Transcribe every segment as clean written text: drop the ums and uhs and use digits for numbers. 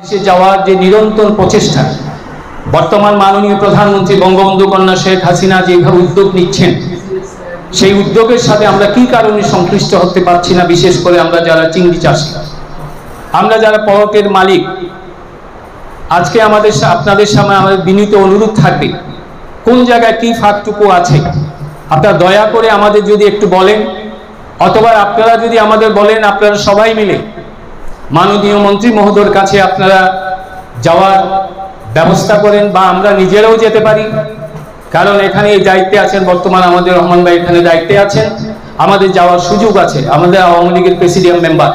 দেশে যাওয়ার যে নিরন্তর প্রচেষ্টা, বর্তমান মাননীয় প্রধানমন্ত্রী বঙ্গবন্ধু কন্যা শেখ হাসিনা যেভাবে উদ্যোগ নিচ্ছেন, সেই উদ্যোগের সাথে আমরা কি কারণে সংশ্লিষ্ট হতে পারছি না? বিশেষ করে আমরা যারা চিংড়ি চাষি, আমরা যারা পড়কের মালিক, আজকে আপনাদের সামনে আমাদের বিনীত অনুরোধ থাকবে, কোন জায়গায় কি ফাঁকটুকু আছে আপনারা দয়া করে আমাদের যদি একটু বলেন, অথবা আপনারা যদি আমাদের বলেন, আপনারা সবাই মিলে মাননীয় মন্ত্রী মহোদয়ের কাছে আপনারা যাওয়ার ব্যবস্থা করেন, বা আমরা নিজেরাও যেতে পারি। কারণ এখানে এই দায়িত্বে আছেন বর্তমান আমাদের রহমান ভাই, এখানে দায়িত্বে আছেন, আমাদের যাওয়ার সুযোগ আছে, আমাদের আওয়ামী লীগের প্রেসিডিয়াম মেম্বার।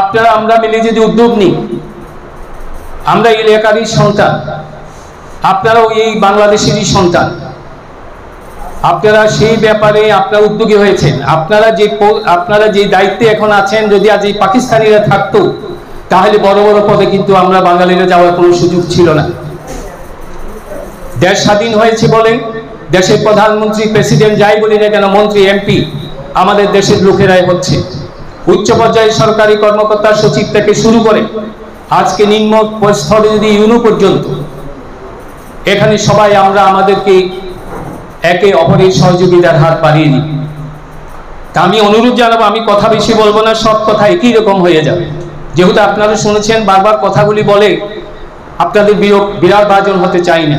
আপনারা আমরা মিলে যদি উদ্যোগ নিই, আমরা এই এলাকারই সন্তান, আপনারাও এই বাংলাদেশেরই সন্তান, আপনারা সেই ব্যাপারে আপনারা উদ্যোগী হয়েছেন। আপনারা যে দায়িত্বে এখন আছেন, যদি আজ এই পাকিস্তানিরা থাকতো তাহলে বড় বড় পদে কিন্তু আমরা বাঙালিরা যাওয়ার কোনো সুযোগ ছিল না। দেশ স্বাধীন হয়েছে বলে দেশের প্রধানমন্ত্রী, প্রেসিডেন্ট যাই বলি না কেন, মন্ত্রী, এমপি আমাদের দেশের লোকেরাই হচ্ছে। উচ্চ পর্যায়ে সরকারি কর্মকর্তা, সচিব থেকে শুরু করে আজকে নিম্ন স্তরে যদি ইউনো পর্যন্ত, এখানে সবাই আমরা আমাদেরকে একে অপরের সহযোগিতার হাত বাড়িয়ে নিই। তা আমি অনুরোধ জানাবো, আমি কথা বেশি বলবো না, সব কথা একই রকম হয়ে যাবে। যেহেতু আপনারা শুনেছেন বারবার কথাগুলি বলে, আপনাদের বিরাট ভাজন হতে চাই না।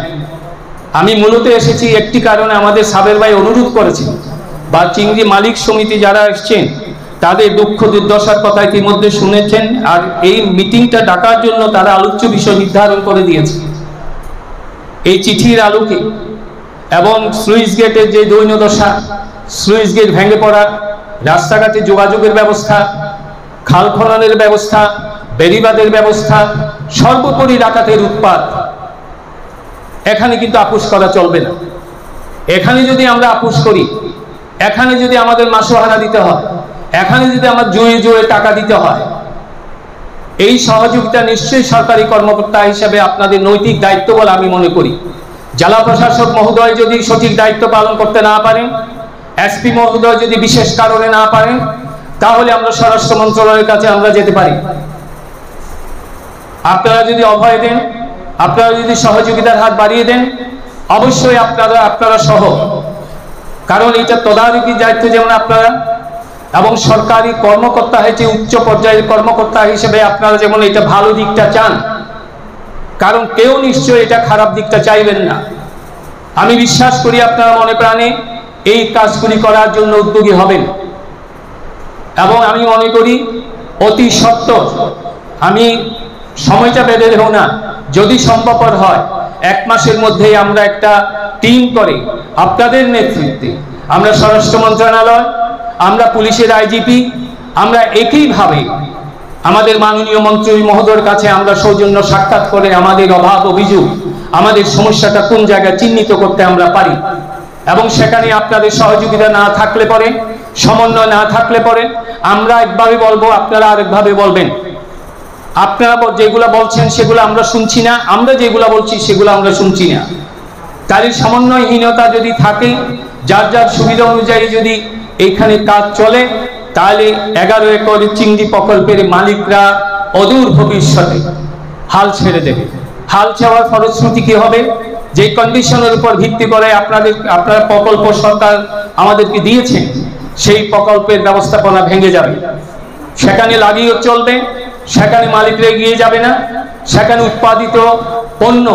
আমি মূলত এসেছি একটি কারণে, আমাদের সাবের ভাই অনুরোধ করেছেন, বা চিংড়ি মালিক সমিতি যারা এসছেন তাদের দুঃখ দুর্দশার কথা ইতিমধ্যে শুনেছেন, আর এই মিটিংটা ডাকার জন্য তারা আলোচ্য বিষয় নির্ধারণ করে দিয়েছে। এই চিঠির আলোকে এবং স্লুইস গেটের যে দৈন্যদশা, স্লুইস গেট ভেঙে পড়া, রাস্তাঘাটে যোগাযোগের ব্যবস্থা, খাল খননের ব্যবস্থা, বেড়িবাঁধের ব্যবস্থা, সর্বোপরি ডাকাতের উৎপাত, এখানে কিন্তু আপোষ করা চলবে না। এখানে যদি আমরা আপোষ করি, এখানে যদি আমাদের মাসোহারা দিতে হয়, এখানে যদি আমার জোরে জোরে টাকা দিতে হয়, এই সহযোগিতা নিশ্চয়ই সরকারি কর্মকর্তা হিসেবে আপনাদের নৈতিক দায়িত্ব বলে আমি মনে করি। জেলা প্রশাসক মহোদয় যদি সঠিক দায়িত্ব পালন করতে না পারেন, এসপি মহোদয় যদি বিশেষ কারণে না পারেন, তাহলে আমরা স্বরাষ্ট্র মন্ত্রণালয়ের কাছে আমরা যেতে পারি। আপনারা যদি অভয় দেন, আপনারা যদি সহযোগিতার হাত বাড়িয়ে দেন, অবশ্যই আপনারা সহ, কারণ এটা তদারকির দায়িত্ব যেমন আপনারা, এবং সরকারি কর্মকর্তা হয়েছে উচ্চ পর্যায়ের কর্মকর্তা হিসেবে আপনারা যেমন এটা ভালো দিকটা চান, কারণ কেউ নিশ্চয়ই এটা খারাপ দিকটা চাইবেন না। আমি বিশ্বাস করি আপনারা মনে প্রাণে এই কাজগুলি করার জন্য উদ্যোগী হবেন, এবং আমি মনে করি অতি সত্বর, আমি সময়টা বেঁধে দেব না, যদি সম্ভবপর হয় 1 মাসের মধ্যেই আমরা একটা টিম করে আপনাদের নেতৃত্বে, আমরা স্বরাষ্ট্র মন্ত্রণালয়, আমরা পুলিশের আইজিপি, আমরা একইভাবে আমাদের মাননীয় মন্ত্রী মহোদয়ের কাছে আমরা সৌজন্য সাক্ষাৎ করে আমাদের অভাব অভিযোগ, আমাদের সমস্যাটা কোন জায়গায় চিহ্নিত করতে আমরা পারি, এবং সেখানে আপনাদের সহযোগিতা না থাকলে পরে, সমন্বয় না থাকলে পরে, আমরা একভাবে বলবো, আপনারা আরেকভাবে বলবেন। আপনারা যেগুলো বলছেন সেগুলো আমরা শুনছি না, আমরা যেগুলো বলছি সেগুলো আমরা শুনছি না। তার সমন্বয়হীনতা যদি থাকে, যার যার সুবিধা অনুযায়ী যদি এইখানে কাজ চলে, তাহলে 11 একর চিংড়ি প্রকল্পের মালিকরা অদূর ভবিষ্যতে হাল ছেড়ে দেবে। হাল ছেড়ার ফলশ্রুতি কি হবে? যে কন্ডিশনের উপর ভিত্তি করে আপনারা প্রকল্প সরকার আমাদেরকে দিয়েছেন, সেই প্রকল্পের ব্যবস্থাপনা ভেঙে যাবে, সেখানে লাগিয়ে চলবে, সেখানে মালিকরা এগিয়ে যাবে না, সেখানে উৎপাদিত পণ্য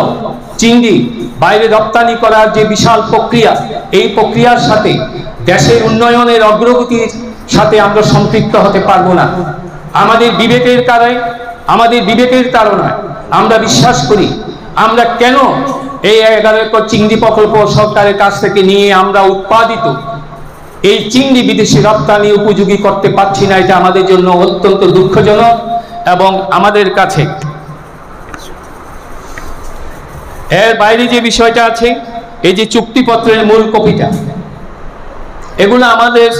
চিংড়ি বাইরে রপ্তানি করার যে বিশাল প্রক্রিয়া, এই প্রক্রিয়ার সাথে দেশের উন্নয়নের অগ্রগতির সাথে আমরা সম্পৃক্ত হতে পারবো না। আমাদের বিবেকের তাড়নায় আমরা বিশ্বাস করি, আমরা কেন এই 11 একর চিংড়ি প্রকল্প সরকারের কাছ থেকে নিয়ে আমরা উৎপাদিত এই চিংড়ি বিদেশে রপ্তানি উপযোগী করতে পারছি না। এটা আমাদের জন্য অত্যন্ত দুঃখজনক, এবং আমাদের কাছে এর বাইরে যে বিষয়টা আছে, এই যে চুক্তিপত্রের মূল কপিটা, এগুলো আমাদের,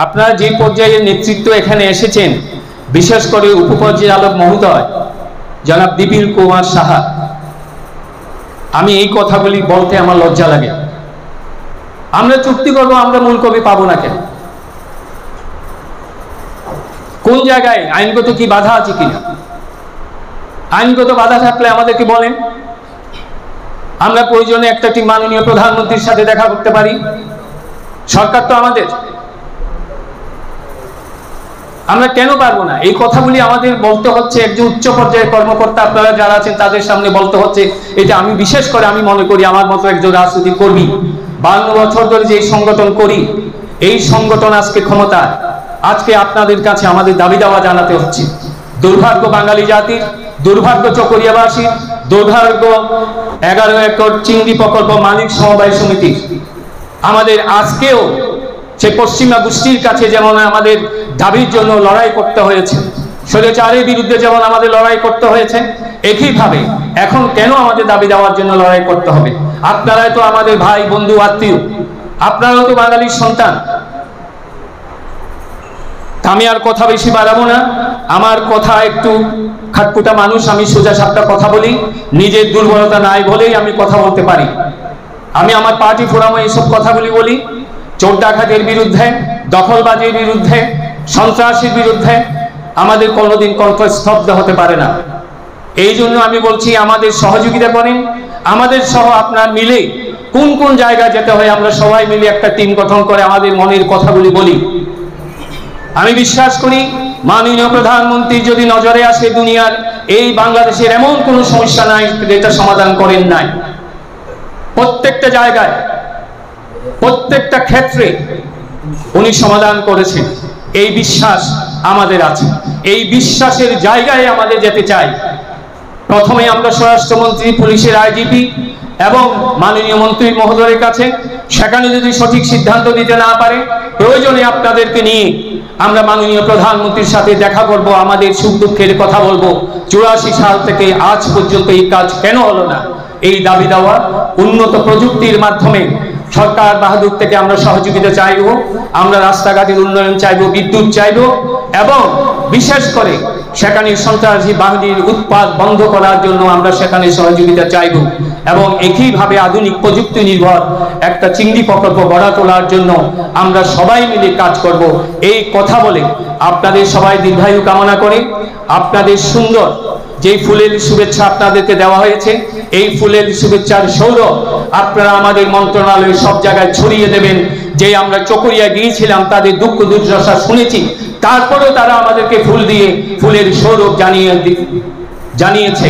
আপনারা যে পর্যায়ের নেতৃত্ব এখানে এসেছেন, বিশেষ করে উপপরিচালক মহোদয় জনাব দীপিল কুমার সাহা, আমি এই কথাগুলি বলতে আমার লজ্জা লাগে। আমরা চুক্তি করবো, আমরা মূল কপি পাবো না কেন? কোন জায়গায় আইনগত কি বাধা আছে কিনা? আইনগত বাধা থাকলে আমাদেরকে বলেন, আমরা প্রয়োজনে একটা মাননীয় প্রধানমন্ত্রীর সাথে দেখা করতে পারি। সরকার তো আমাদের, আমরা কেন পারবো না? এই কথাগুলি আমাদের বলতে হচ্ছে একজন উচ্চ পর্যায়ের কর্মকর্তা, আপনারা যারা আছেন তাদের সামনে বলতে হচ্ছে। এটা আমি বিশেষ করে আমি মনে করি আমার মতো একজন রাজনৈতিক কর্মী, 52 বছর ধরে যে সংগঠন করি, এই সংগঠন আজকে ক্ষমতা, আজকে আপনাদের কাছে আমাদের দাবি দাওয়া জানাতে হচ্ছে। দুর্ভাগ্য বাঙালি জাতির, দুর্ভাগ্য চকরিয়াবাসীর, দুর্ভাগ্য 11 একর চিংড়ি প্রকল্প মালিক সমবায় সমিতির। আমাদের আজকেও সে পশ্চিমা গোষ্ঠীর কাছে যেমন আমাদের দাবির জন্য লড়াই করতে হয়েছে, স্বৈরাচারের বিরুদ্ধে যেমন আমাদের লড়াই করতে হয়েছে, একইভাবে এখন কেন আমাদের দাবি দেওয়ার জন্য লড়াই করতে হবে? আপনারাই তো আমাদের ভাই, বন্ধু, আত্মীয়, আপনারাও তো বাঙালির সন্তান। আমি আর কথা বেশি বাড়াবো না, আমার কথা একটু খাটপুটা মানুষ, আমি সোজা সাপটা কথা বলি, নিজের দুর্বলতা নাই বলেই আমি কথা বলতে পারি। আমি আমার পার্টি ফোরামে এইসব কথাগুলি বলি, চোর ডাকাতের বিরুদ্ধে, দখলবাজির বিরুদ্ধে, সন্ত্রাসীর বিরুদ্ধে আমাদের কোনোদিন কণ্ঠ স্তব্ধ হতে পারে না। এই জন্য আমি বলছি আমাদের সহযোগিতা করেন, আমাদের সহ আপনার মিলে কোন কোন জায়গায় যেতে হয় আমরা সবাই মিলে একটা টিম গঠন করে আমাদের মনের কথাগুলি বলি। আমি বিশ্বাস করি মাননীয় প্রধানমন্ত্রী যদি নজরে আসে, দুনিয়ার এই বাংলাদেশের এমন কোনো সমস্যা নাই যেটা সমাধান করেন নাই। প্রত্যেকটা জায়গায়, প্রত্যেকটা ক্ষেত্রে উনি সমাধান করেছেন। এই বিশ্বাস আমাদের আছে, এই বিশ্বাসের জায়গায় আমাদের যেতে চাই। প্রথমে আমরা স্বরাষ্ট্রমন্ত্রী, পুলিশের আইজিপি এবং মাননীয় মন্ত্রী মহোদয়ের কাছে, সেখানে যদি সঠিক সিদ্ধান্ত দিতে না পারে, প্রয়োজনে আপনাদেরকে নিয়ে আমরা মাননীয় প্রধানমন্ত্রীর সাথে দেখা করব, আমাদের সুখ দুঃখের কথা বলবো। 84 সাল থেকে আজ পর্যন্ত এই কাজ কেন হলো না, এই দাবি দেওয়া। উন্নত প্রযুক্তির মাধ্যমে সরকার বাহাদুর থেকে আমরা সহযোগিতা চাইব, আমরা রাস্তাঘাটের উন্নয়ন চাইব, বিদ্যুৎ চাইব, এবং বিশেষ করে সেখানে সন্ত্রাসী বাহিনীর উৎপাত বন্ধ করার জন্য আমরা সেখানে সহযোগিতা চাইব, এবং একইভাবে আধুনিক প্রযুক্তি নির্ভর একটা চিংড়ি প্রকল্প গড়া তোলার জন্য আমরা সবাই মিলে কাজ করব। এই কথা বলে আপনাদের সবাই দীর্ঘায়ু কামনা করে, আপনাদের সুন্দর যে ফুলের শুভেচ্ছা আপনাদেরকে দেওয়া হয়েছে, এই ফুলের শুভেচ্ছার সৌরভ আপনারা আমাদের মন্ত্রণালয়ের সব জায়গায় ছড়িয়ে দেবেন। যে আমরা চকরিয়া গিয়েছিলাম, তাদের দুঃখ দুর্দশা শুনেছি, তারপরেও তারা আমাদেরকে ফুল দিয়ে ফুলের সৌরভ জানিয়েছে।